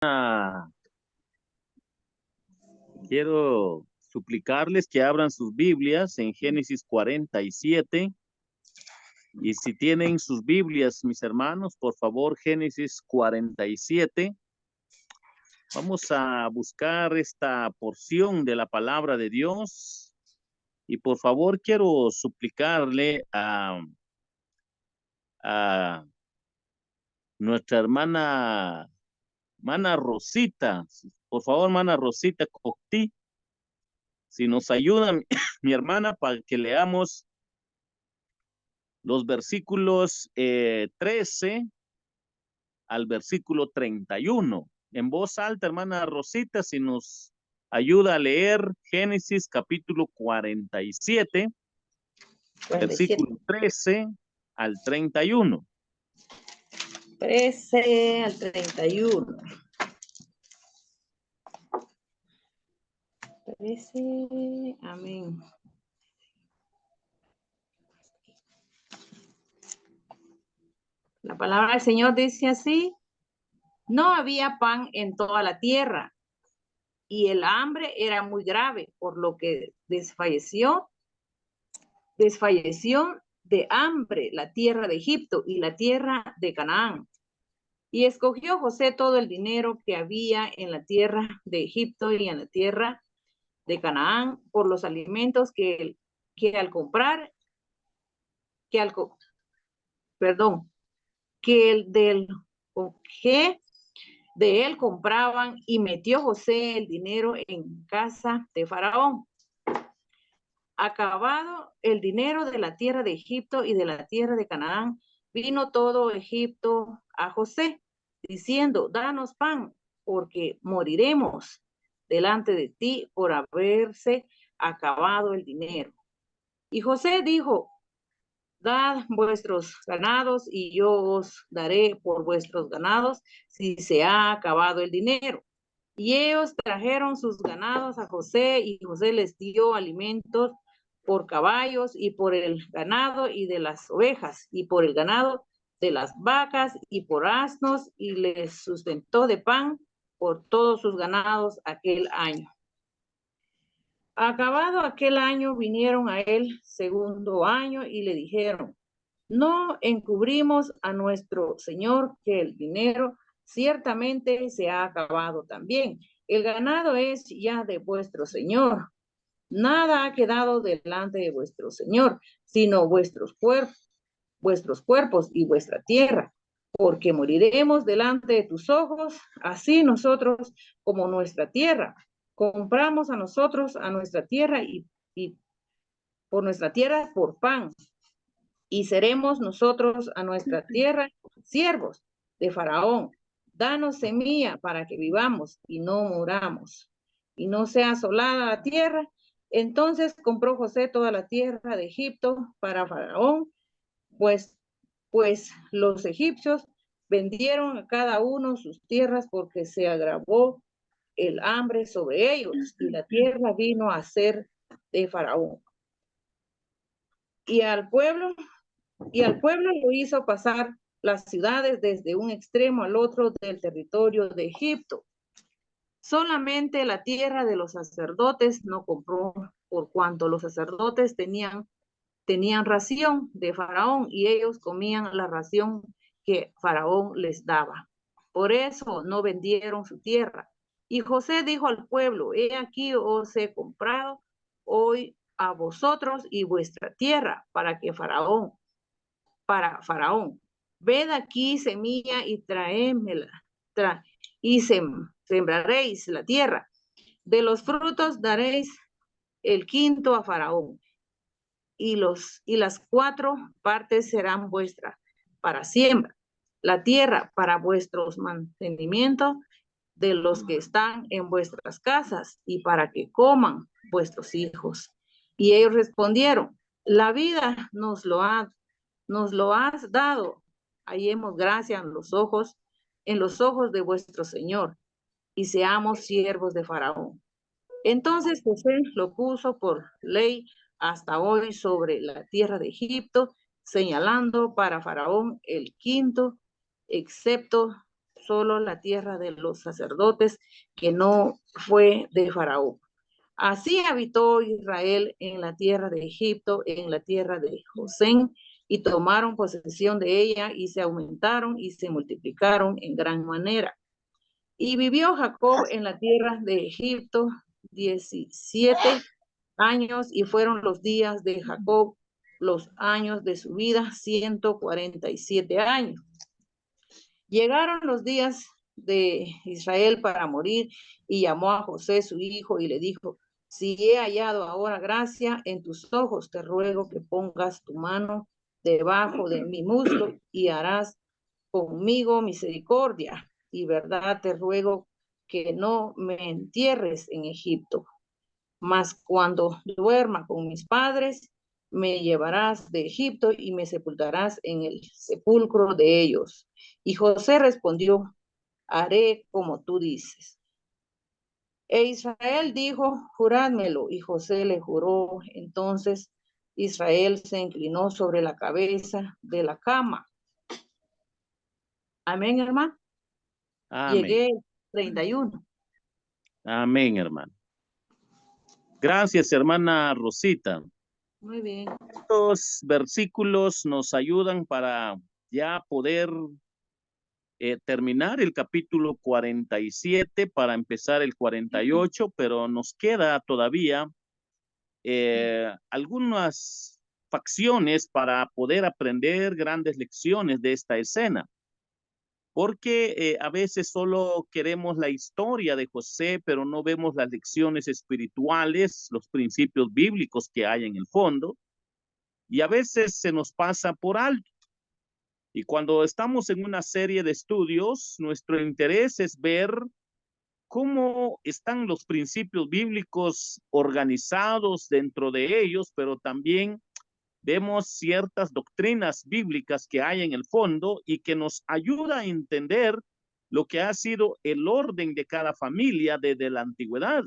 Ah, quiero suplicarles que abran sus Biblias en Génesis 47. Y si tienen sus Biblias, mis hermanos, por favor, Génesis 47. Vamos a buscar esta porción de la palabra de Dios. Y por favor, quiero suplicarle a nuestra hermana Rosita. Por favor, hermana Rosita Coctí, si nos ayuda mi hermana para que leamos los versículos 13 al versículo 31. En voz alta, hermana Rosita, si nos ayuda a leer Génesis capítulo 47, 47. versículo 13 al 31. 13 al 31. 13, amén. La palabra del Señor dice así: no había pan en toda la tierra, y el hambre era muy grave, por lo que desfalleció de hambre la tierra de Egipto y la tierra de Canaán. Y escogió José todo el dinero que había en la tierra de Egipto y en la tierra de Canaán por los alimentos que al comprar, que al, perdón, que el del que de él compraban, y metió José el dinero en casa de Faraón. Acabado el dinero de la tierra de Egipto y de la tierra de Canaán, vino todo Egipto a José, diciendo: danos pan, porque moriremos delante de ti por haberse acabado el dinero. Y José dijo: dad vuestros ganados, y yo os daré por vuestros ganados si se ha acabado el dinero. Y ellos trajeron sus ganados a José, y José les dio alimentos por caballos y por el ganado y de las ovejas, y por el ganado de las vacas y por asnos, y les sustentó de pan por todos sus ganados aquel año. Acabado aquel año, vinieron a él segundo año y le dijeron: no encubrimos a nuestro señor que el dinero ciertamente se ha acabado también. El ganado es ya de vuestro señor. Nada ha quedado delante de vuestro señor, sino vuestros cuerpos y vuestra tierra, porque moriremos delante de tus ojos, así nosotros como nuestra tierra. Compramos a nosotros a nuestra tierra y por nuestra tierra por pan, y seremos nosotros a nuestra tierra siervos de Faraón. Danos semilla para que vivamos y no muramos, y no sea asolada la tierra. Entonces compró José toda la tierra de Egipto para Faraón, pues los egipcios vendieron a cada uno sus tierras, porque se agravó el hambre sobre ellos, y la tierra vino a ser de Faraón. Y al pueblo lo hizo pasar las ciudades desde un extremo al otro del territorio de Egipto. Solamente la tierra de los sacerdotes no compró, por cuanto los sacerdotes tenían ración de Faraón, y ellos comían la ración que Faraón les daba. Por eso no vendieron su tierra. Y José dijo al pueblo: he aquí os he comprado hoy a vosotros y vuestra tierra para Faraón: ved aquí semilla y traémela, y sembraréis la tierra. De los frutos daréis el quinto a Faraón, y las 4 partes serán vuestras para siembra, la tierra para vuestros mantenimientos de los que están en vuestras casas, y para que coman vuestros hijos. Y ellos respondieron: la vida nos lo has dado. Hallemos gracia en los ojos de vuestro Señor, y seamos siervos de Faraón. Entonces José lo puso por ley hasta hoy sobre la tierra de Egipto, señalando para Faraón el quinto, excepto solo la tierra de los sacerdotes, que no fue de Faraón. Así habitó Israel en la tierra de Egipto, en la tierra de Gosén, y tomaron posesión de ella, y se aumentaron y se multiplicaron en gran manera. Y vivió Jacob en la tierra de Egipto 17 años, y fueron los días de Jacob, los años de su vida, 147 años. Llegaron los días de Israel para morir, y llamó a José su hijo y le dijo: si he hallado ahora gracia en tus ojos, te ruego que pongas tu mano debajo de mi muslo y harás conmigo misericordia y verdad. Te ruego que no me entierres en Egipto, mas cuando duerma con mis padres, me llevarás de Egipto y me sepultarás en el sepulcro de ellos. Y José respondió: haré como tú dices. E Israel dijo: jurádmelo. Y José le juró. Entonces Israel se inclinó sobre la cabeza de la cama. Amén, hermano. Amén. Llegué 31. Amén, hermano. Gracias, hermana Rosita. Muy bien. Estos versículos nos ayudan para ya poder terminar el capítulo 47 para empezar el 48, pero nos queda todavía algunas facciones para poder aprender grandes lecciones de esta escena. Porque a veces solo queremos la historia de José, pero no vemos las lecciones espirituales, los principios bíblicos que hay en el fondo, y a veces se nos pasa por alto. Y cuando estamos en una serie de estudios, nuestro interés es ver cómo están los principios bíblicos organizados dentro de ellos, pero también vemos ciertas doctrinas bíblicas que hay en el fondo y que nos ayuda a entender lo que ha sido el orden de cada familia desde la antigüedad.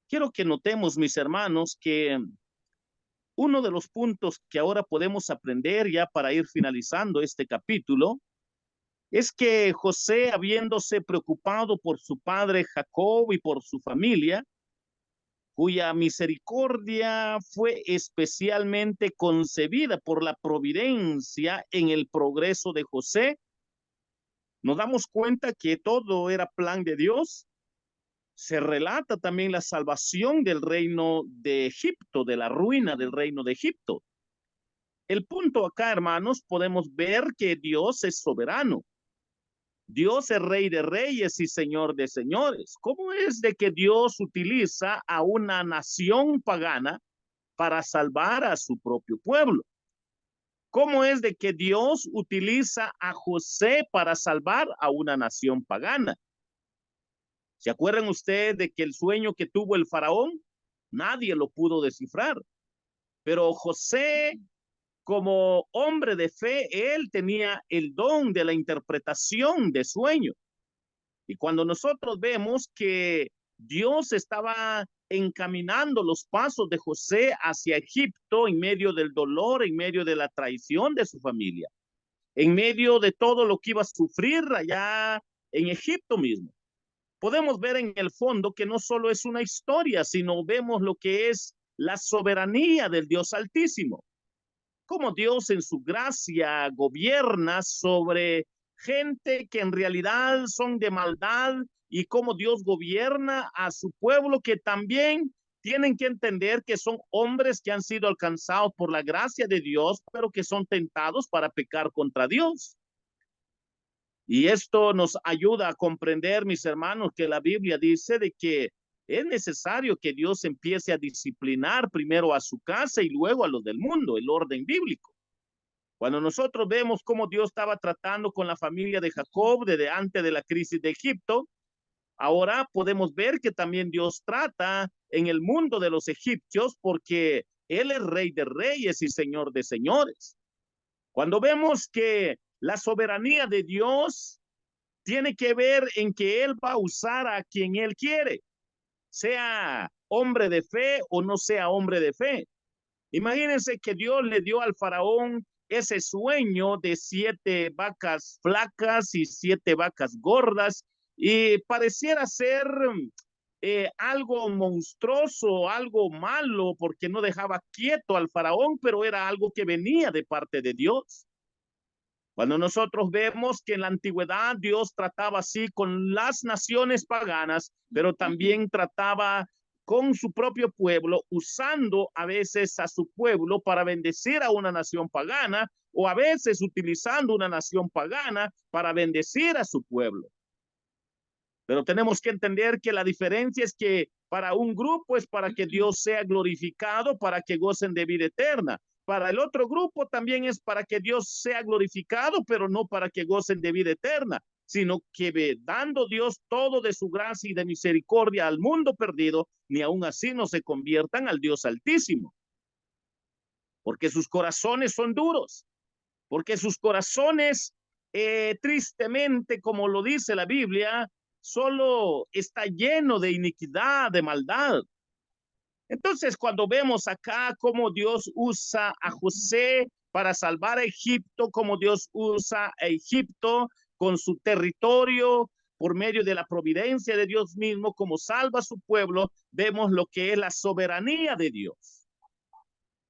Quiero que notemos, mis hermanos, que uno de los puntos que ahora podemos aprender ya para ir finalizando este capítulo es que José, habiéndose preocupado por su padre Jacob y por su familia, cuya misericordia fue especialmente concebida por la providencia en el progreso de José, nos damos cuenta que todo era plan de Dios. Se relata también la salvación del reino de Egipto, de la ruina del reino de Egipto. El punto acá, hermanos, podemos ver que Dios es soberano. Dios es rey de reyes y señor de señores. ¿Cómo es de que Dios utiliza a una nación pagana para salvar a su propio pueblo? ¿Cómo es de que Dios utiliza a José para salvar a una nación pagana? ¿Se acuerdan ustedes de que el sueño que tuvo el faraón? Nadie lo pudo descifrar. Pero José, como hombre de fe, él tenía el don de la interpretación de sueños. Y cuando nosotros vemos que Dios estaba encaminando los pasos de José hacia Egipto en medio del dolor, en medio de la traición de su familia, en medio de todo lo que iba a sufrir allá en Egipto mismo, podemos ver en el fondo que no solo es una historia, sino vemos lo que es la soberanía del Dios Altísimo. Cómo Dios en su gracia gobierna sobre gente que en realidad son de maldad, y cómo Dios gobierna a su pueblo que también tienen que entender que son hombres que han sido alcanzados por la gracia de Dios, pero que son tentados para pecar contra Dios. Y esto nos ayuda a comprender, mis hermanos, que la Biblia dice de que es necesario que Dios empiece a disciplinar primero a su casa y luego a los del mundo, el orden bíblico. Cuando nosotros vemos cómo Dios estaba tratando con la familia de Jacob desde antes de la crisis de Egipto, ahora podemos ver que también Dios trata en el mundo de los egipcios, porque Él es rey de reyes y señor de señores. Cuando vemos que la soberanía de Dios tiene que ver en que Él va a usar a quien Él quiere, sea hombre de fe o no sea hombre de fe. Imagínense que Dios le dio al faraón ese sueño de 7 vacas flacas y 7 vacas gordas, y pareciera ser algo monstruoso, algo malo, porque no dejaba quieto al faraón, pero era algo que venía de parte de Dios. Cuando nosotros vemos que en la antigüedad Dios trataba así con las naciones paganas, pero también trataba con su propio pueblo, usando a veces a su pueblo para bendecir a una nación pagana, o a veces utilizando una nación pagana para bendecir a su pueblo. Pero tenemos que entender que la diferencia es que para un grupo es para que Dios sea glorificado, para que gocen de vida eterna. Para el otro grupo también es para que Dios sea glorificado, pero no para que gocen de vida eterna, sino que dando Dios todo de su gracia y de misericordia al mundo perdido, ni aún así no se conviertan al Dios Altísimo. Porque sus corazones son duros, porque sus corazones, tristemente, como lo dice la Biblia, solo está lleno de iniquidad, de maldad. Entonces, cuando vemos acá cómo Dios usa a José para salvar a Egipto, cómo Dios usa a Egipto con su territorio por medio de la providencia de Dios mismo, como salva a su pueblo, vemos lo que es la soberanía de Dios.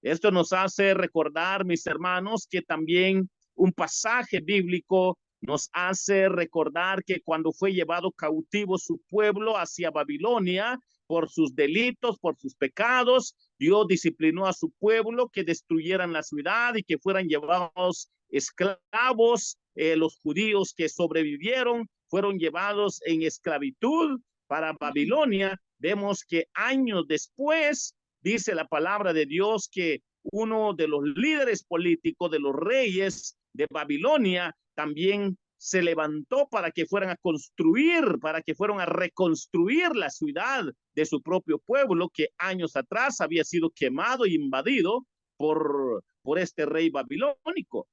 Esto nos hace recordar, mis hermanos, que también un pasaje bíblico nos hace recordar que cuando fue llevado cautivo su pueblo hacia Babilonia por sus delitos, por sus pecados, Dios disciplinó a su pueblo que destruyeran la ciudad y que fueran llevados esclavos. Los judíos que sobrevivieron fueron llevados en esclavitud para Babilonia. Vemos que años después dice la palabra de Dios que uno de los líderes políticos de los reyes de Babilonia también se levantó para que fueran a construir, para que fueran a reconstruir la ciudad de su propio pueblo que años atrás había sido quemado e invadido por este rey babilónico.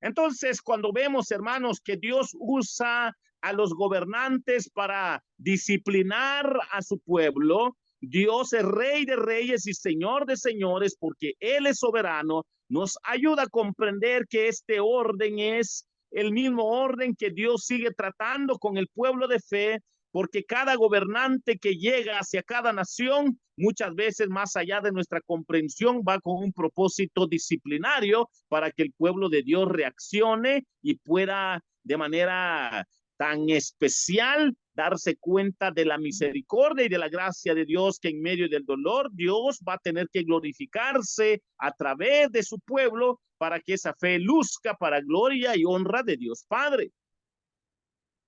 Entonces, cuando vemos, hermanos, que Dios usa a los gobernantes para disciplinar a su pueblo, Dios es Rey de reyes y Señor de señores, porque Él es soberano, nos ayuda a comprender que este orden es el mismo orden que Dios sigue tratando con el pueblo de fe, porque cada gobernante que llega hacia cada nación, muchas veces más allá de nuestra comprensión, va con un propósito disciplinario para que el pueblo de Dios reaccione y pueda de manera tan especial darse cuenta de la misericordia y de la gracia de Dios, que en medio del dolor Dios va a tener que glorificarse a través de su pueblo para que esa fe luzca para gloria y honra de Dios Padre.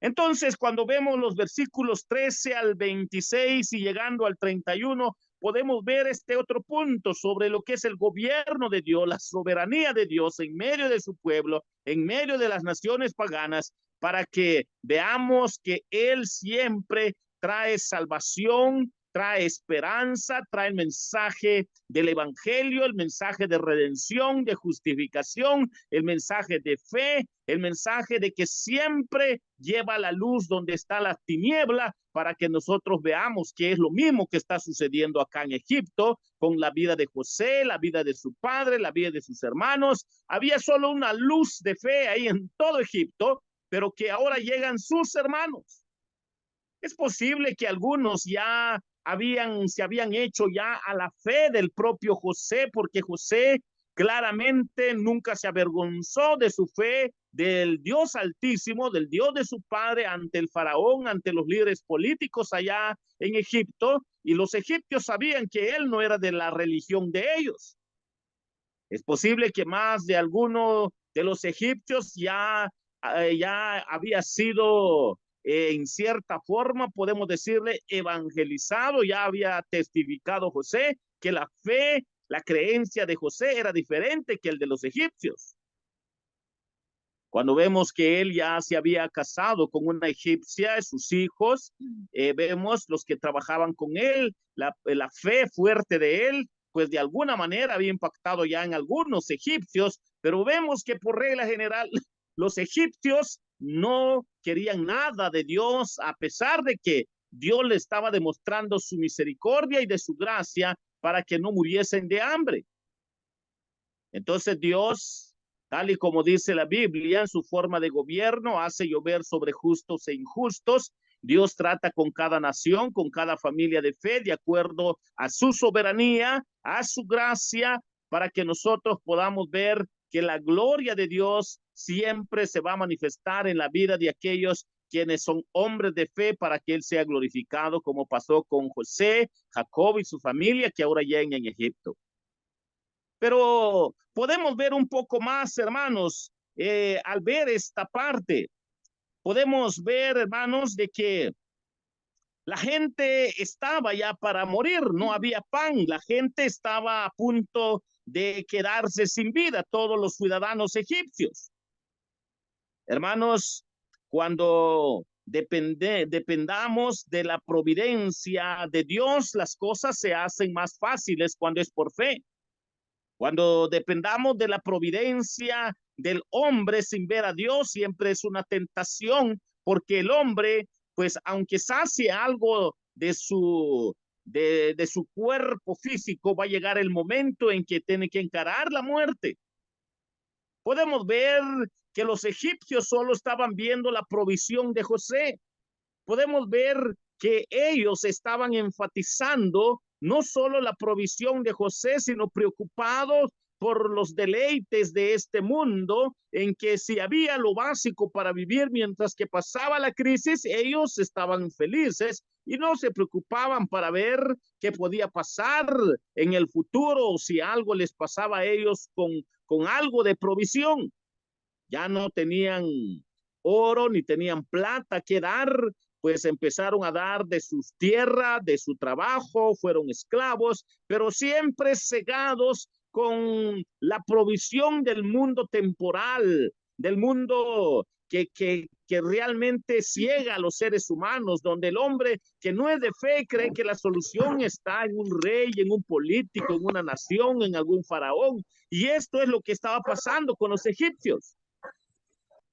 Entonces, cuando vemos los versículos 13 al 26 y llegando al 31, podemos ver este otro punto sobre lo que es el gobierno de Dios, la soberanía de Dios en medio de su pueblo, en medio de las naciones paganas, para que veamos que Él siempre trae salvación, trae esperanza, trae el mensaje del evangelio, el mensaje de redención, de justificación, el mensaje de fe, el mensaje de que siempre lleva la luz donde está la tiniebla, para que nosotros veamos que es lo mismo que está sucediendo acá en Egipto con la vida de José, la vida de su padre, la vida de sus hermanos. Había solo una luz de fe ahí en todo Egipto, pero que ahora llegan sus hermanos. Es posible que algunos ya se habían hecho ya a la fe del propio José, porque José claramente nunca se avergonzó de su fe, del Dios Altísimo, del Dios de su padre ante el faraón, ante los líderes políticos allá en Egipto, y los egipcios sabían que él no era de la religión de ellos. Es posible que más de alguno de los egipcios ya había sido, en cierta forma, podemos decirle, evangelizado, ya había testificado José que la fe, la creencia de José era diferente que el de los egipcios. Cuando vemos que él ya se había casado con una egipcia, sus hijos, vemos los que trabajaban con él, la fe fuerte de él, pues de alguna manera había impactado ya en algunos egipcios, pero vemos que por regla general los egipcios no querían nada de Dios, a pesar de que Dios le estaba demostrando su misericordia y de su gracia para que no muriesen de hambre. Entonces Dios Tal y como dice la Biblia, en su forma de gobierno hace llover sobre justos e injustos. Dios trata con cada nación, con cada familia de fe, de acuerdo a su soberanía, a su gracia, para que nosotros podamos ver que la gloria de Dios siempre se va a manifestar en la vida de aquellos quienes son hombres de fe, para que Él sea glorificado, como pasó con José, Jacob y su familia, que ahora llegan en Egipto. Pero podemos ver un poco más, hermanos, al ver esta parte. Podemos ver, hermanos, de que la gente estaba ya para morir, no había pan, la gente estaba a punto de quedarse sin vida, todos los ciudadanos egipcios. Hermanos, cuando dependamos de la providencia de Dios, las cosas se hacen más fáciles cuando es por fe. Cuando dependamos de la providencia del hombre sin ver a Dios, siempre es una tentación, porque el hombre, pues aunque sacie algo de su cuerpo físico, va a llegar el momento en que tiene que encarar la muerte. Podemos ver que los egipcios solo estaban viendo la provisión de José. Podemos ver que ellos estaban enfatizando no solo la provisión de José, sino preocupados por los deleites de este mundo, en que si había lo básico para vivir mientras que pasaba la crisis, ellos estaban felices y no se preocupaban para ver qué podía pasar en el futuro o si algo les pasaba a ellos con algo de provisión. Ya no tenían oro ni tenían plata que dar, pues empezaron a dar de sus tierras, de su trabajo, fueron esclavos, pero siempre cegados con la provisión del mundo temporal, del mundo que realmente ciega a los seres humanos, donde el hombre que no es de fe cree que la solución está en un rey, en un político, en una nación, en algún faraón. Y esto es lo que estaba pasando con los egipcios.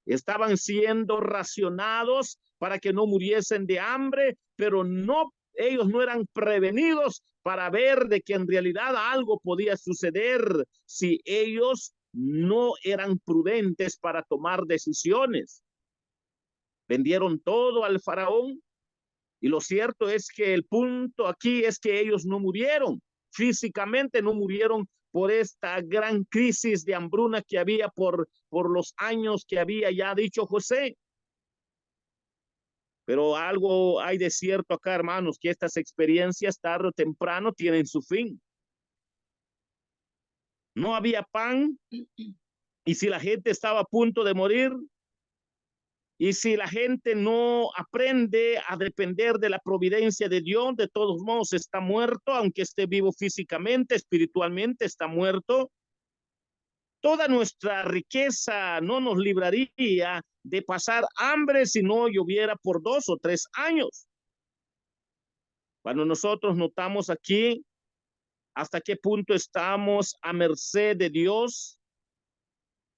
Estaban siendo racionados para que no muriesen de hambre, pero no, ellos no eran prevenidos para ver de que en realidad algo podía suceder si ellos no eran prudentes para tomar decisiones. Vendieron todo al faraón y lo cierto es que el punto aquí es que ellos no murieron físicamente, no murieron por esta gran crisis de hambruna que había por los años que había ya dicho José. Pero algo hay de cierto acá, hermanos, que estas experiencias tarde o temprano tienen su fin. No había pan y si la gente estaba a punto de morir, y si la gente no aprende a depender de la providencia de Dios, de todos modos está muerto, aunque esté vivo físicamente, espiritualmente está muerto. Toda nuestra riqueza no nos libraría de pasar hambre si no lloviera por 2 o 3 años. Cuando nosotros notamos aquí hasta qué punto estamos a merced de Dios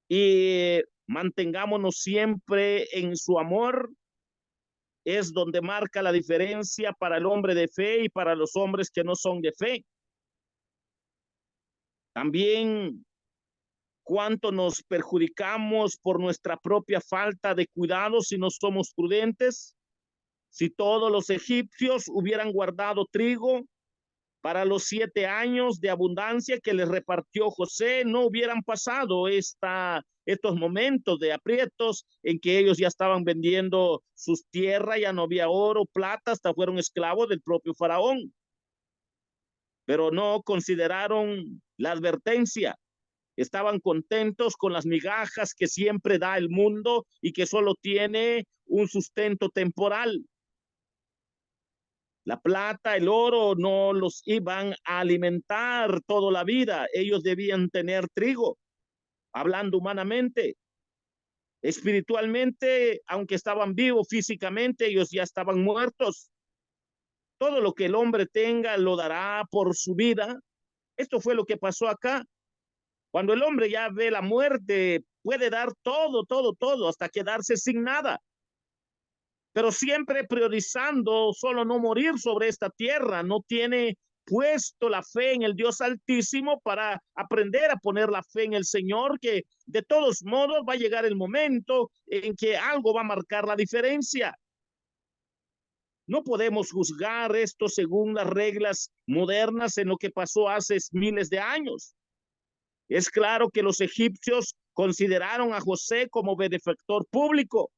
y mantengámonos siempre en su amor, es donde marca la diferencia para el hombre de fe y para los hombres que no son de fe. También cuánto nos perjudicamos por nuestra propia falta de cuidado si no somos prudentes. Si todos los egipcios hubieran guardado trigo para los 7 años de abundancia que les repartió José, no hubieran pasado estos momentos de aprietos en que ellos ya estaban vendiendo sus tierras, ya no había oro, plata, hasta fueron esclavos del propio faraón. Pero no consideraron la advertencia. Estaban contentos con las migajas que siempre da el mundo y que solo tiene un sustento temporal. La plata, el oro no los iban a alimentar toda la vida. Ellos debían tener trigo, hablando humanamente. Espiritualmente, aunque estaban vivos físicamente, ellos ya estaban muertos. Todo lo que el hombre tenga lo dará por su vida. Esto fue lo que pasó acá. Cuando el hombre ya ve la muerte, puede dar todo, todo, todo, hasta quedarse sin nada. Pero siempre priorizando solo no morir sobre esta tierra, no tiene puesto la fe en el Dios Altísimo para aprender a poner la fe en el Señor, que de todos modos va a llegar el momento en que algo va a marcar la diferencia. No podemos juzgar esto según las reglas modernas en lo que pasó hace miles de años. Es claro que los egipcios consideraron a José como benefactor público.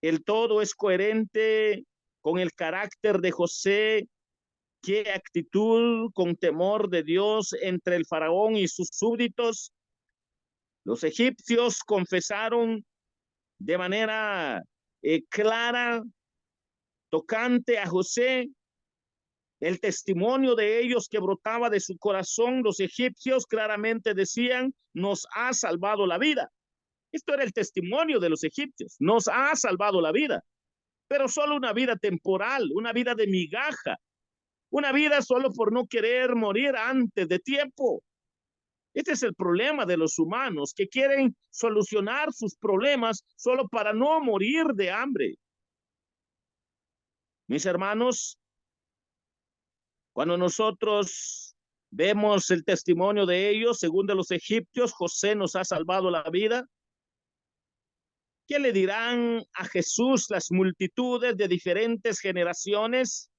El todo es coherente con el carácter de José. Qué actitud con temor de Dios entre el faraón y sus súbditos. Los egipcios confesaron de manera clara, tocante a José, el testimonio de ellos que brotaba de su corazón. Los egipcios claramente decían, nos ha salvado la vida. Esto era el testimonio de los egipcios, nos ha salvado la vida, pero solo una vida temporal, una vida de migaja, una vida solo por no querer morir antes de tiempo. Este es el problema de los humanos, que quieren solucionar sus problemas solo para no morir de hambre. Mis hermanos, cuando nosotros vemos el testimonio de ellos, según de los egipcios, José nos ha salvado la vida. ¿Qué le dirán a Jesús las multitudes de diferentes generaciones?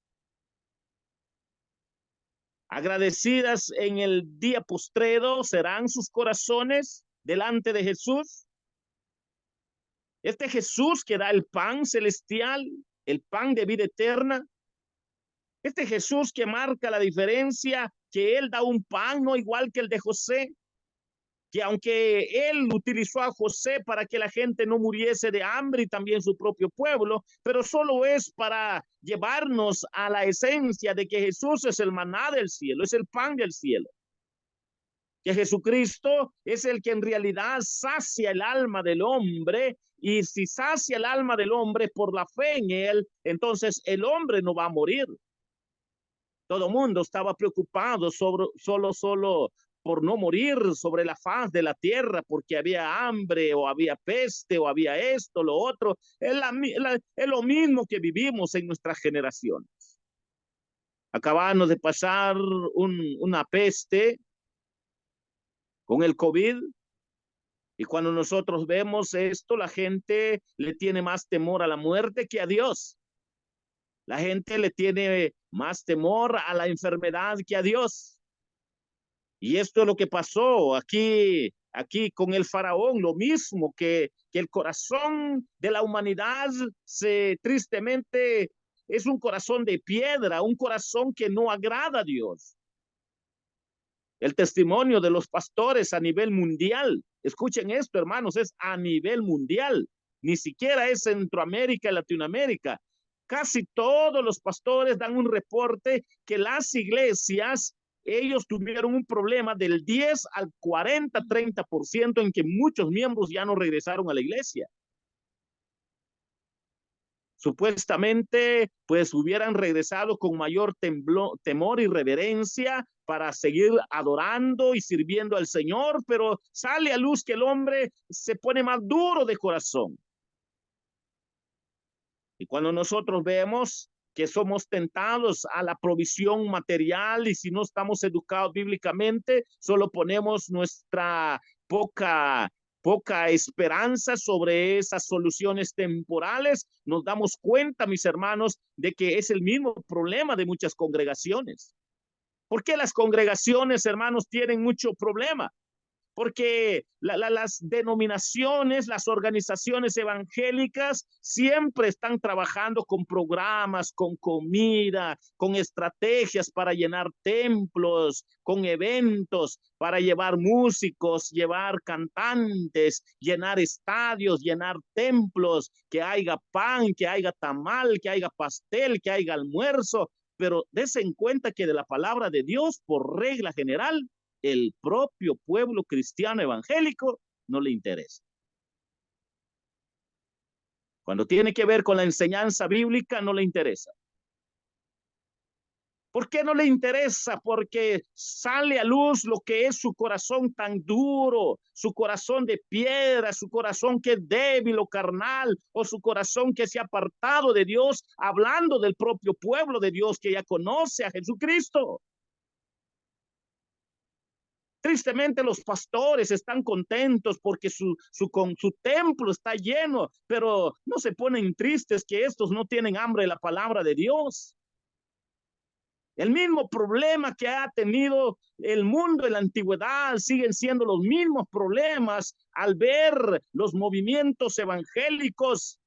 Agradecidas en el día postrero serán sus corazones delante de Jesús. Este Jesús que da el pan celestial, el pan de vida eterna. Este Jesús que marca la diferencia, que él da un pan no igual que el de José, que aunque él utilizó a José para que la gente no muriese de hambre y también su propio pueblo, pero solo es para llevarnos a la esencia de que Jesús es el maná del cielo, es el pan del cielo. Que Jesucristo es el que en realidad sacia el alma del hombre, y si sacia el alma del hombre por la fe en él, entonces el hombre no va a morir. Todo el mundo estaba preocupado solo por no morir sobre la faz de la tierra, porque había hambre o había peste o había esto, lo otro. Es lo mismo que vivimos en nuestras generaciones. Acabamos de pasar una peste con el COVID, y cuando nosotros vemos esto, la gente le tiene más temor a la muerte que a Dios. La gente le tiene más temor a la enfermedad que a Dios. Y esto es lo que pasó aquí con el faraón, lo mismo que el corazón de la humanidad tristemente es un corazón de piedra, un corazón que no agrada a Dios. El testimonio de los pastores a nivel mundial, escuchen esto, hermanos, es a nivel mundial, ni siquiera es Centroamérica y Latinoamérica. Casi todos los pastores dan un reporte que las iglesias, ellos tuvieron un problema del 10 al 40, 30% en que muchos miembros ya no regresaron a la iglesia. Supuestamente, pues hubieran regresado con mayor temor y reverencia para seguir adorando y sirviendo al Señor, pero sale a luz que el hombre se pone más duro de corazón. Y cuando nosotros vemos que somos tentados a la provisión material, y si no estamos educados bíblicamente, solo ponemos nuestra poca esperanza sobre esas soluciones temporales, nos damos cuenta, mis hermanos, de que es el mismo problema de muchas congregaciones. ¿Por qué las congregaciones, hermanos, tienen mucho problema? Porque las denominaciones, las organizaciones evangélicas siempre están trabajando con programas, con comida, con estrategias para llenar templos, con eventos, para llevar músicos, llevar cantantes, llenar estadios, llenar templos, que haya pan, que haya tamal, que haya pastel, que haya almuerzo. Pero dense en cuenta que de la palabra de Dios, por regla general, el propio pueblo cristiano evangélico no le interesa. Cuando tiene que ver con la enseñanza bíblica, no le interesa. ¿Por qué no le interesa? Porque sale a luz lo que es su corazón tan duro, su corazón de piedra, su corazón que es débil o carnal, o su corazón que se ha apartado de Dios, hablando del propio pueblo de Dios que ya conoce a Jesucristo. Tristemente los pastores están contentos porque su templo está lleno, pero no se ponen tristes que estos no tienen hambre de la palabra de Dios. El mismo problema que ha tenido el mundo en la antigüedad siguen siendo los mismos problemas al ver los movimientos evangélicos.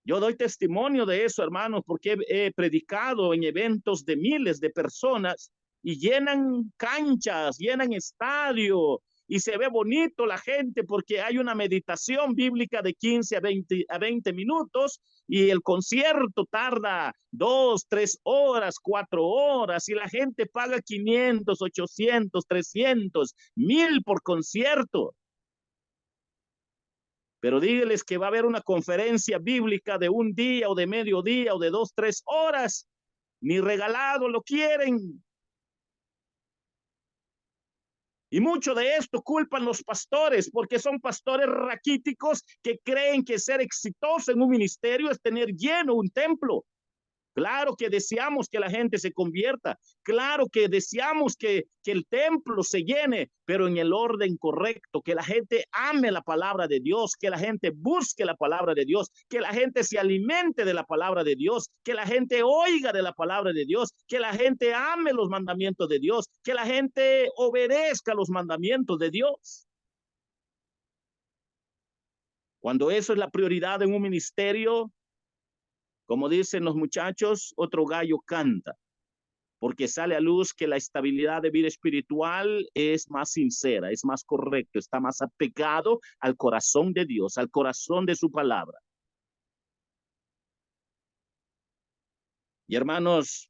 Yo doy testimonio de eso, hermanos, porque he predicado en eventos de miles de personas y llenan canchas, llenan estadio y se ve bonito la gente porque hay una meditación bíblica de 15 a 20 minutos y el concierto tarda 2, 3 horas, 4 horas y la gente paga 500, 800, 300, 1000 por concierto. Pero dígeles que va a haber una conferencia bíblica de un día o de mediodía o de 2, 3 horas. Ni regalado lo quieren. Y mucho de esto culpan los pastores, porque son pastores raquíticos que creen que ser exitoso en un ministerio es tener lleno un templo. Claro que deseamos que la gente se convierta, claro que deseamos que el templo se llene, pero en el orden correcto, que la gente ame la palabra de Dios, que la gente busque la palabra de Dios, que la gente se alimente de la palabra de Dios, que la gente oiga de la palabra de Dios, que la gente ame los mandamientos de Dios, que la gente obedezca los mandamientos de Dios. Cuando eso es la prioridad en un ministerio, como dicen los muchachos, otro gallo canta, porque sale a luz que la estabilidad de vida espiritual es más sincera, es más correcto, está más apegado al corazón de Dios, al corazón de su palabra. Y hermanos,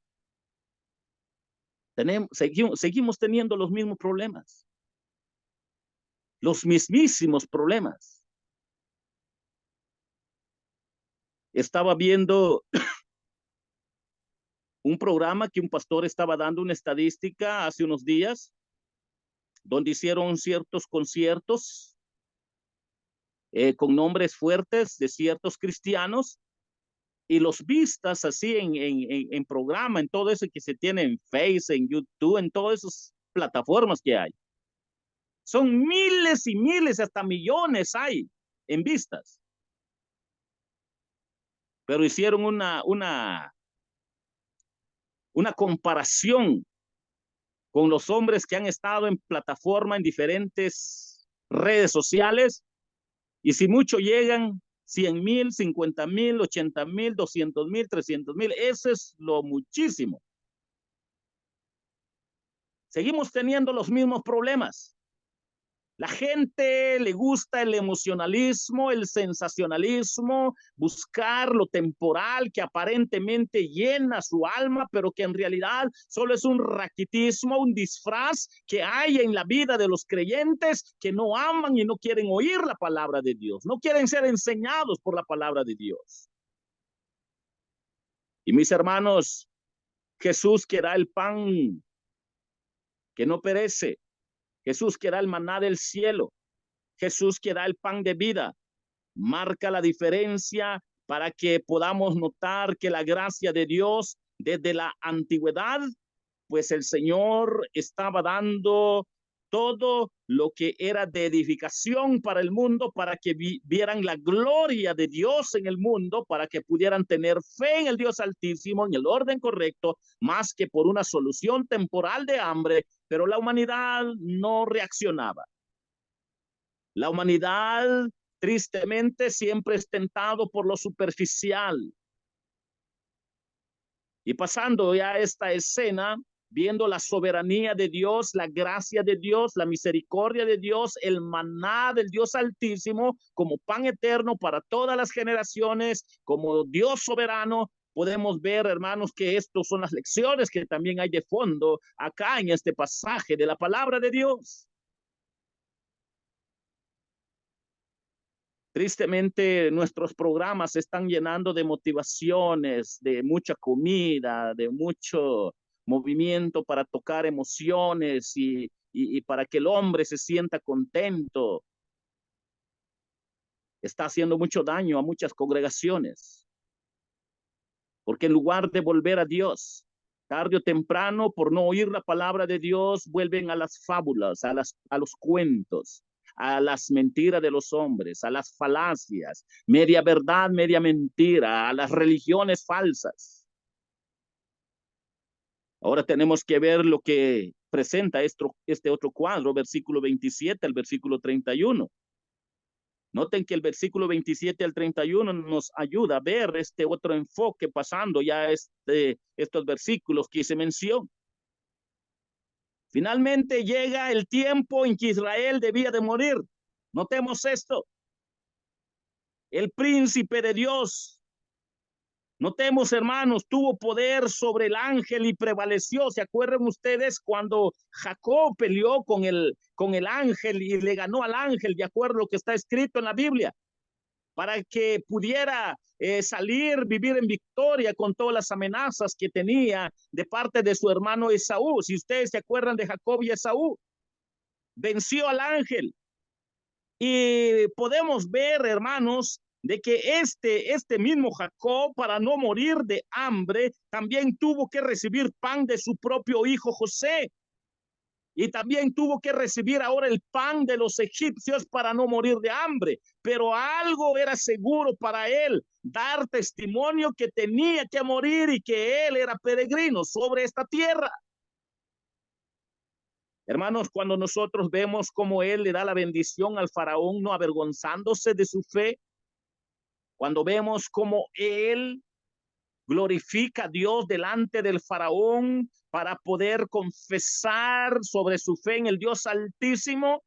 seguimos teniendo los mismos problemas, los mismísimos problemas. Estaba viendo un programa que un pastor estaba dando una estadística hace unos días, donde hicieron ciertos conciertos con nombres fuertes de ciertos cristianos y los vistas así en programa, en todo eso que se tiene en Face, en YouTube, en todas esas plataformas que hay. Son miles y miles, hasta millones hay en vistas. Pero hicieron una comparación con los hombres que han estado en plataforma en diferentes redes sociales y si mucho llegan 100,000, 50,000, 80,000, 200,000, 300,000, eso es lo muchísimo. Seguimos teniendo los mismos problemas. La gente le gusta el emocionalismo, el sensacionalismo, buscar lo temporal que aparentemente llena su alma, pero que en realidad solo es un raquitismo, un disfraz que hay en la vida de los creyentes que no aman y no quieren oír la palabra de Dios, no quieren ser enseñados por la palabra de Dios. Y mis hermanos, Jesús que da el pan que no perece, Jesús que da el maná del cielo, Jesús que da el pan de vida, marca la diferencia para que podamos notar que la gracia de Dios desde la antigüedad, pues el Señor estaba dando todo lo que era de edificación para el mundo, para que vieran la gloria de Dios en el mundo, para que pudieran tener fe en el Dios Altísimo, en el orden correcto, más que por una solución temporal de hambre, pero la humanidad no reaccionaba. La humanidad, tristemente, siempre es tentado por lo superficial. Y pasando ya esta escena, viendo la soberanía de Dios, la gracia de Dios, la misericordia de Dios, el maná del Dios Altísimo, como pan eterno para todas las generaciones, como Dios soberano, podemos ver, hermanos, que estas son las lecciones que también hay de fondo acá en este pasaje de la palabra de Dios. Tristemente, nuestros programas se están llenando de motivaciones, de mucha comida, de mucho movimiento para tocar emociones y para que el hombre se sienta contento. Está haciendo mucho daño a muchas congregaciones, porque en lugar de volver a Dios, tarde o temprano, por no oír la palabra de Dios, vuelven a las fábulas, a los cuentos, a las mentiras de los hombres, a las falacias, media verdad, media mentira, a las religiones falsas. Ahora tenemos que ver lo que presenta este otro cuadro, versículo 27 al versículo 31. Noten que el versículo 27 al 31 nos ayuda a ver este otro enfoque pasando ya estos versículos que se mencionan. Finalmente llega el tiempo en que Israel debía de morir. Notemos esto. El príncipe de Dios, notemos, hermanos, tuvo poder sobre el ángel y prevaleció. ¿Se acuerdan ustedes cuando Jacob peleó con el ángel y le ganó al ángel, de acuerdo a lo que está escrito en la Biblia? Para que pudiera salir, vivir en victoria con todas las amenazas que tenía de parte de su hermano Esaú. Si ustedes se acuerdan de Jacob y Esaú, venció al ángel. Y podemos ver, hermanos, de que este mismo Jacob, para no morir de hambre, también tuvo que recibir pan de su propio hijo José. Y también tuvo que recibir ahora el pan de los egipcios para no morir de hambre. Pero algo era seguro para él, dar testimonio que tenía que morir y que él era peregrino sobre esta tierra. Hermanos, cuando nosotros vemos cómo él le da la bendición al faraón, no avergonzándose de su fe, cuando vemos cómo él glorifica a Dios delante del faraón para poder confesar sobre su fe en el Dios Altísimo,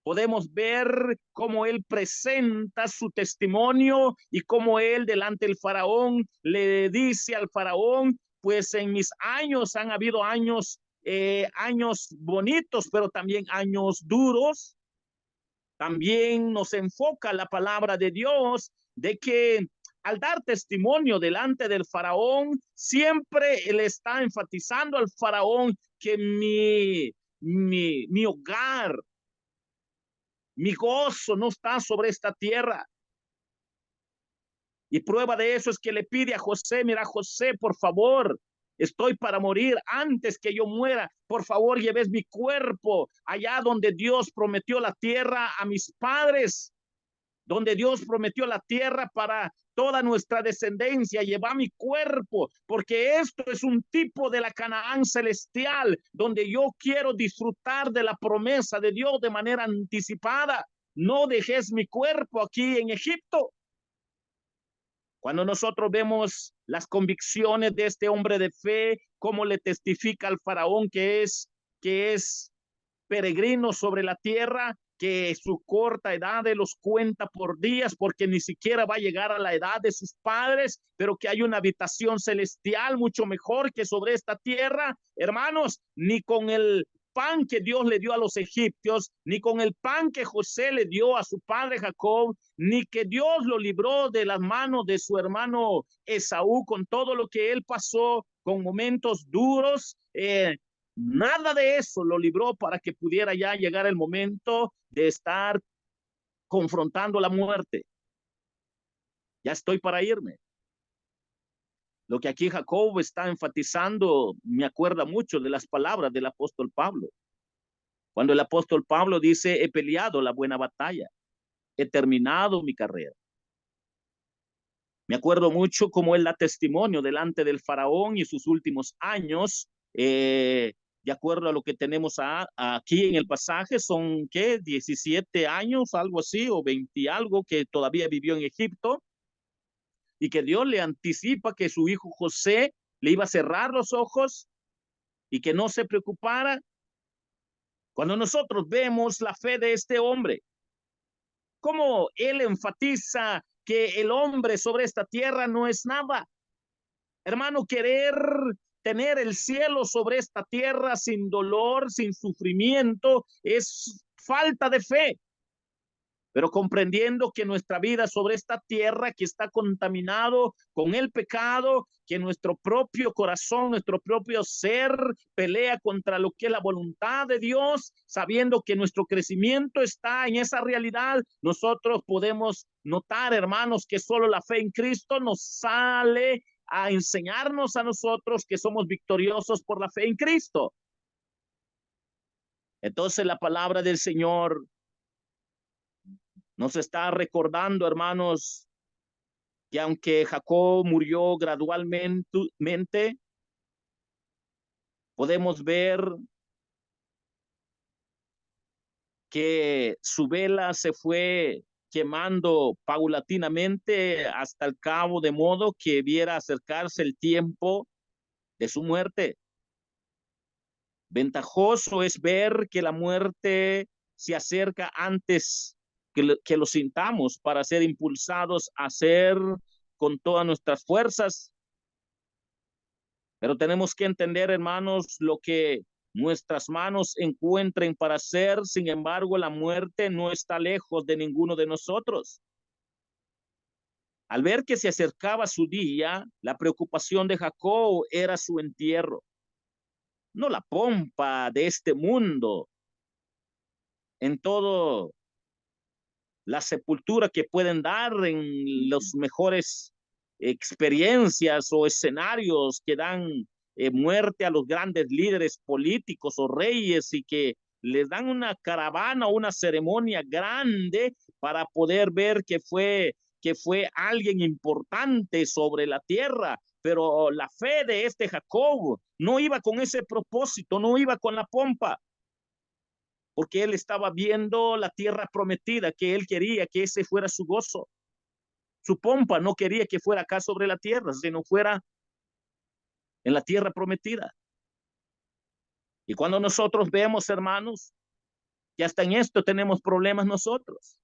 podemos ver cómo él presenta su testimonio y cómo él delante del faraón le dice al faraón, pues en mis años han habido años bonitos, pero también años duros. También nos enfoca la palabra de Dios de que al dar testimonio delante del faraón, siempre él está enfatizando al faraón que mi hogar, mi gozo no está sobre esta tierra. Y prueba de eso es que le pide a José, mira José, por favor, estoy para morir antes que yo muera. Por favor, lleves mi cuerpo allá donde Dios prometió la tierra a mis padres, donde Dios prometió la tierra para toda nuestra descendencia. Lleva mi cuerpo, porque esto es un tipo de la Canaán celestial, donde yo quiero disfrutar de la promesa de Dios de manera anticipada. No dejes mi cuerpo aquí en Egipto. Cuando nosotros vemos las convicciones de este hombre de fe, cómo le testifica al faraón que es peregrino sobre la tierra, que su corta edad los cuenta por días porque ni siquiera va a llegar a la edad de sus padres, pero que hay una habitación celestial mucho mejor que sobre esta tierra. Hermanos, ni con el pan que Dios le dio a los egipcios, ni con el pan que José le dio a su padre Jacob, ni que Dios lo libró de las manos de su hermano Esaú con todo lo que él pasó, con momentos duros, nada de eso lo libró para que pudiera ya llegar el momento de estar confrontando la muerte. Ya estoy para irme. Lo que aquí Jacob está enfatizando me acuerda mucho de las palabras del apóstol Pablo. Cuando el apóstol Pablo dice, he peleado la buena batalla, he terminado mi carrera. Me acuerdo mucho cómo él da testimonio delante del faraón y sus últimos años, de acuerdo a lo que tenemos aquí en el pasaje, son, ¿qué? 17 años, algo así, o 20 algo, que todavía vivió en Egipto, y que Dios le anticipa que su hijo José le iba a cerrar los ojos y que no se preocupara. Cuando nosotros vemos la fe de este hombre, cómo él enfatiza que el hombre sobre esta tierra no es nada. Hermano, querer tener el cielo sobre esta tierra sin dolor, sin sufrimiento, es falta de fe. pero comprendiendo que nuestra vida sobre esta tierra que está contaminado con el pecado, que nuestro propio corazón, nuestro propio ser pelea contra lo que es la voluntad de Dios, sabiendo que nuestro crecimiento está en esa realidad, nosotros podemos notar, hermanos, que solo la fe en Cristo nos sale a enseñarnos a nosotros que somos victoriosos por la fe en Cristo. Entonces la palabra del Señor nos está recordando, hermanos, que aunque Jacob murió gradualmente, podemos ver que su vela se fue quemando paulatinamente hasta el cabo, de modo que viera acercarse el tiempo de su muerte. Ventajoso es ver que la muerte se acerca antes que lo sintamos, para ser impulsados a hacer con todas nuestras fuerzas. Pero tenemos que entender, hermanos, lo que nuestras manos encuentren para hacer. Sin embargo, la muerte no está lejos de ninguno de nosotros. Al ver que se acercaba su día, la preocupación de Jacob era su entierro, no la pompa de este mundo. En todo la sepultura que pueden dar en los mejores experiencias o escenarios que dan muerte a los grandes líderes políticos o reyes, y que les dan una caravana o una ceremonia grande para poder ver que fue alguien importante sobre la tierra. Pero la fe de este Jacob no iba con ese propósito, no iba con la pompa, porque él estaba viendo la tierra prometida, que él quería que ese fuera su gozo. Su pompa no quería que fuera acá sobre la tierra, sino fuera en la tierra prometida. Y cuando nosotros vemos, hermanos, que hasta en esto tenemos problemas nosotros,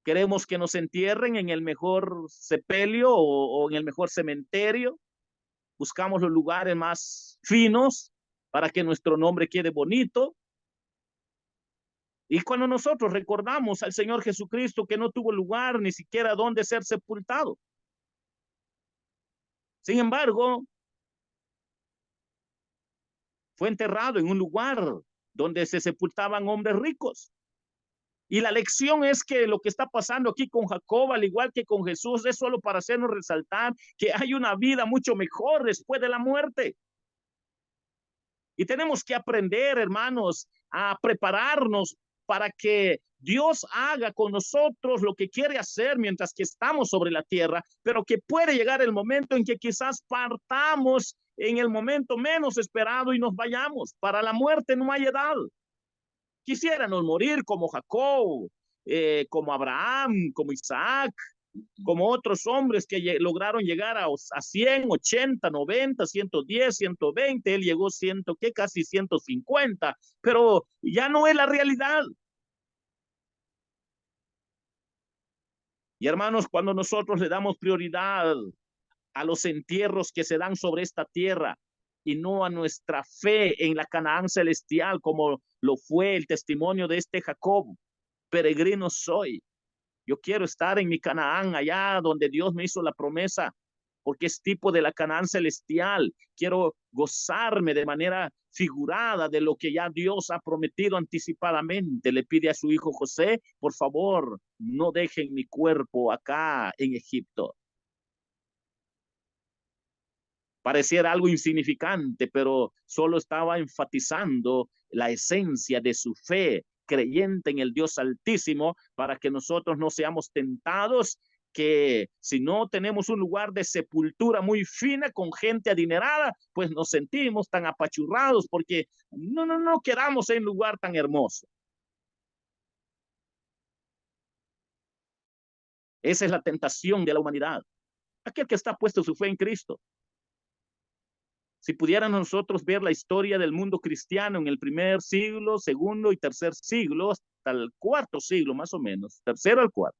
queremos que nos entierren en el mejor sepelio o en el mejor cementerio, buscamos los lugares más finos para que nuestro nombre quede bonito. Y cuando nosotros recordamos al Señor Jesucristo, que no tuvo lugar ni siquiera donde ser sepultado. Sin embargo, fue enterrado en un lugar donde se sepultaban hombres ricos. Y la lección es que lo que está pasando aquí con Jacob, al igual que con Jesús, es solo para hacernos resaltar que hay una vida mucho mejor después de la muerte. Y tenemos que aprender, hermanos, a prepararnos para que Dios haga con nosotros lo que quiere hacer mientras que estamos sobre la tierra, pero que puede llegar el momento en que quizás partamos en el momento menos esperado y nos vayamos. Para la muerte no hay edad. Quisiéramos morir como Jacob, como Abraham, como Isaac, como otros hombres que lograron llegar a 100, 80, 90, 110, 120, él llegó casi 150, pero ya no es la realidad. Y hermanos, cuando nosotros le damos prioridad a los entierros que se dan sobre esta tierra y no a nuestra fe en la Canaán celestial, como lo fue el testimonio de este Jacob: peregrino soy, yo quiero estar en mi Canaán, allá donde Dios me hizo la promesa, porque es tipo de la Canaán celestial. Quiero gozarme de manera figurada de lo que ya Dios ha prometido anticipadamente. Le pide a su hijo José: por favor, no dejen mi cuerpo acá en Egipto. Pareciera algo insignificante, pero solo estaba enfatizando la esencia de su fe creyente en el Dios Altísimo, para que nosotros no seamos tentados, que si no tenemos un lugar de sepultura muy fina con gente adinerada, pues nos sentimos tan apachurrados porque no quedamos en un lugar tan hermoso. Esa es la tentación de la humanidad. Aquel que está puesto su fe en Cristo. Si pudiéramos nosotros ver la historia del mundo cristiano en el primer siglo, segundo y tercer siglo, hasta el cuarto siglo más o menos, tercero al cuarto,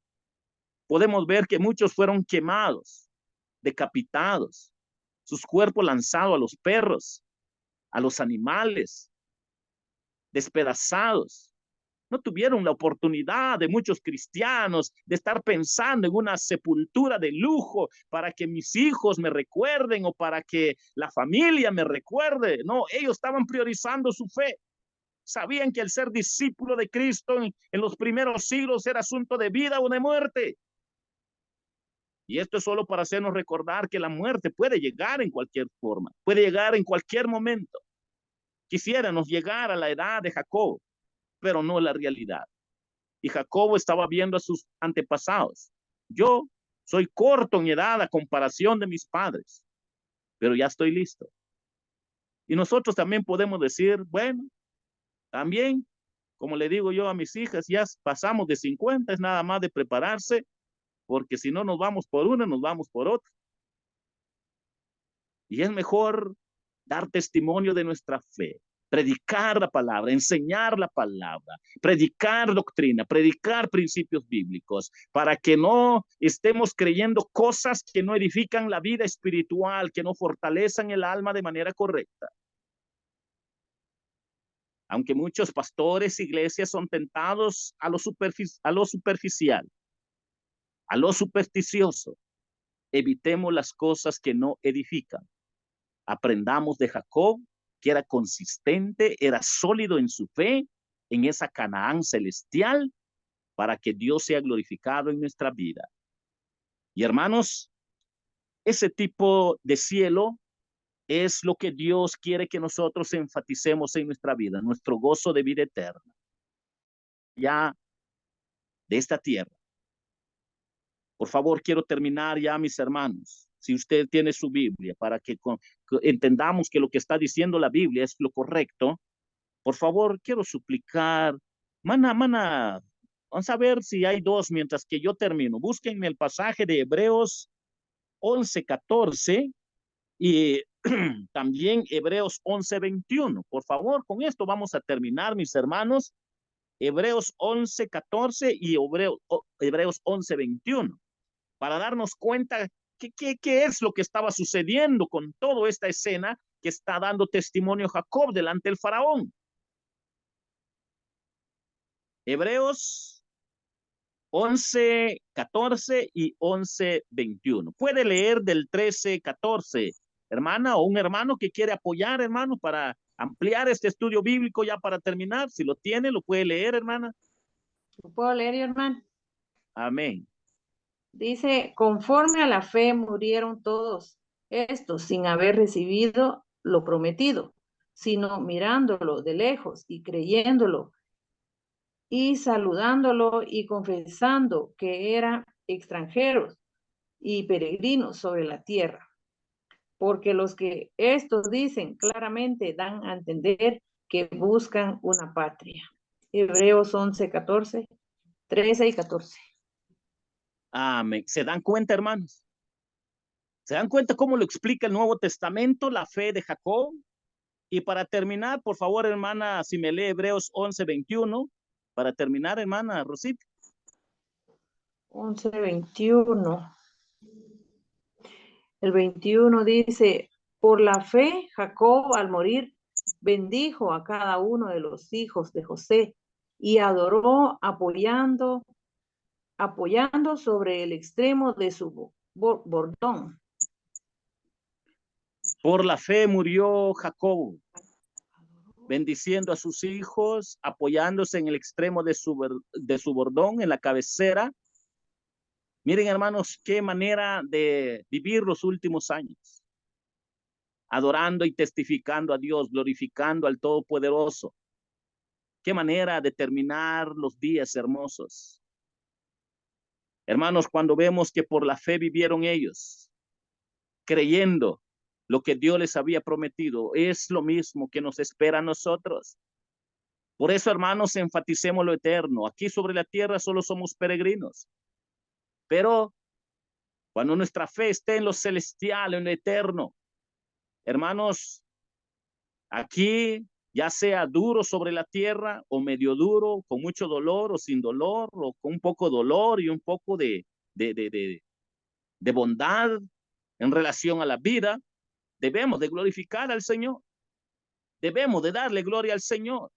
podemos ver que muchos fueron quemados, decapitados, sus cuerpos lanzados a los perros, a los animales, despedazados. No tuvieron la oportunidad de muchos cristianos de estar pensando en una sepultura de lujo para que mis hijos me recuerden o para que la familia me recuerde. No, ellos estaban priorizando su fe. Sabían que el ser discípulo de Cristo en los primeros siglos era asunto de vida o de muerte. Y esto es solo para hacernos recordar que la muerte puede llegar en cualquier forma, puede llegar en cualquier momento. Quisiéramos llegar a la edad de Jacob, pero no la realidad. Y Jacob estaba viendo a sus antepasados. Yo soy corto en edad a comparación de mis padres, pero ya estoy listo. Y nosotros también podemos decir, bueno, también, como le digo yo a mis hijas, ya pasamos de 50, es nada más de prepararse, porque si no nos vamos por una, nos vamos por otra. Y es mejor dar testimonio de nuestra fe, predicar la palabra, enseñar la palabra, predicar doctrina, predicar principios bíblicos, para que no estemos creyendo cosas que no edifican la vida espiritual, que no fortalecen el alma de manera correcta. Aunque muchos pastores, iglesias son tentados a lo superficial, a lo supersticioso, evitemos las cosas que no edifican. Aprendamos de Jacob, que era consistente, era sólido en su fe, en esa Canaán celestial, para que Dios sea glorificado en nuestra vida. Y hermanos, ese tipo de cielo es lo que Dios quiere que nosotros enfaticemos en nuestra vida, nuestro gozo de vida eterna, ya de esta tierra. Por favor, quiero terminar ya, mis hermanos. Si usted tiene su Biblia, para que entendamos que lo que está diciendo la Biblia es lo correcto, por favor, quiero suplicar, vamos a ver si hay dos mientras que yo termino. Búsquenme el pasaje de Hebreos 11:14 y también Hebreos 11:21. Por favor, con esto vamos a terminar, mis hermanos. Hebreos 11:14 y Hebreos 11:21, para darnos cuenta qué es lo que estaba sucediendo con toda esta escena que está dando testimonio Jacob delante del faraón. Hebreos 11:14 y 11:21. Puede leer del 13:14, hermana, o un hermano que quiere apoyar, hermano, para ampliar este estudio bíblico ya para terminar. Si lo tiene, lo puede leer, hermana. ¿Lo puedo leer, hermano? Amén. Dice, conforme a la fe murieron todos estos sin haber recibido lo prometido, sino mirándolo de lejos y creyéndolo y saludándolo y confesando que eran extranjeros y peregrinos sobre la tierra. Porque los que estos dicen claramente dan a entender que buscan una patria. Hebreos 11:14, 13 y 14. Amén. ¿Se dan cuenta, hermanos? ¿Se dan cuenta cómo lo explica el Nuevo Testamento, la fe de Jacob? Y para terminar, por favor, hermana, si me lee Hebreos 11:21, para terminar, hermana Rosita. 11:21. El 21 dice, por la fe, Jacob al morir bendijo a cada uno de los hijos de José y adoró apoyando sobre el extremo de su bordón. Por la fe murió Jacob, bendiciendo a sus hijos, apoyándose en el extremo de su bordón, en la cabecera. Miren, hermanos, qué manera de vivir los últimos años, adorando y testificando a Dios, glorificando al Todopoderoso. Qué manera de terminar los días hermosos. Hermanos, cuando vemos que por la fe vivieron ellos, creyendo lo que Dios les había prometido, es lo mismo que nos espera a nosotros. Por eso, hermanos, enfaticemos lo eterno. Aquí sobre la tierra solo somos peregrinos. Pero cuando nuestra fe esté en lo celestial, en lo eterno, hermanos, aquí ya sea duro sobre la tierra o medio duro, con mucho dolor o sin dolor, o con un poco de dolor y un poco de bondad en relación a la vida, debemos de glorificar al Señor. Debemos de darle gloria al Señor.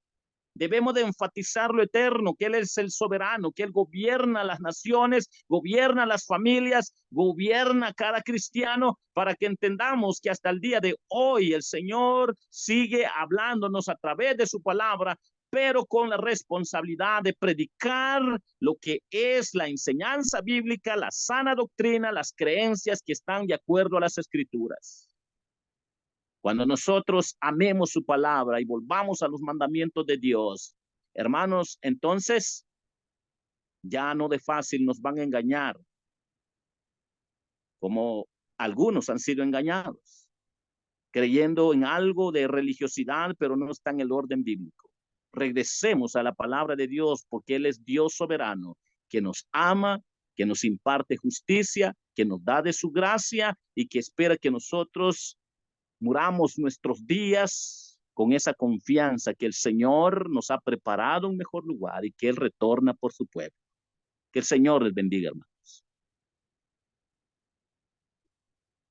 Debemos de enfatizar lo eterno, que Él es el soberano, que Él gobierna las naciones, gobierna las familias, gobierna cada cristiano, para que entendamos que hasta el día de hoy el Señor sigue hablándonos a través de su palabra, pero con la responsabilidad de predicar lo que es la enseñanza bíblica, la sana doctrina, las creencias que están de acuerdo a las Escrituras. Cuando nosotros amemos su palabra y volvamos a los mandamientos de Dios, hermanos, entonces ya no de fácil nos van a engañar, como algunos han sido engañados, creyendo en algo de religiosidad, pero no está en el orden bíblico. Regresemos a la palabra de Dios, porque Él es Dios soberano, que nos ama, que nos imparte justicia, que nos da de su gracia y que espera que nosotros muramos nuestros días con esa confianza que el Señor nos ha preparado un mejor lugar y que Él retorna por su pueblo. Que el Señor les bendiga, hermano.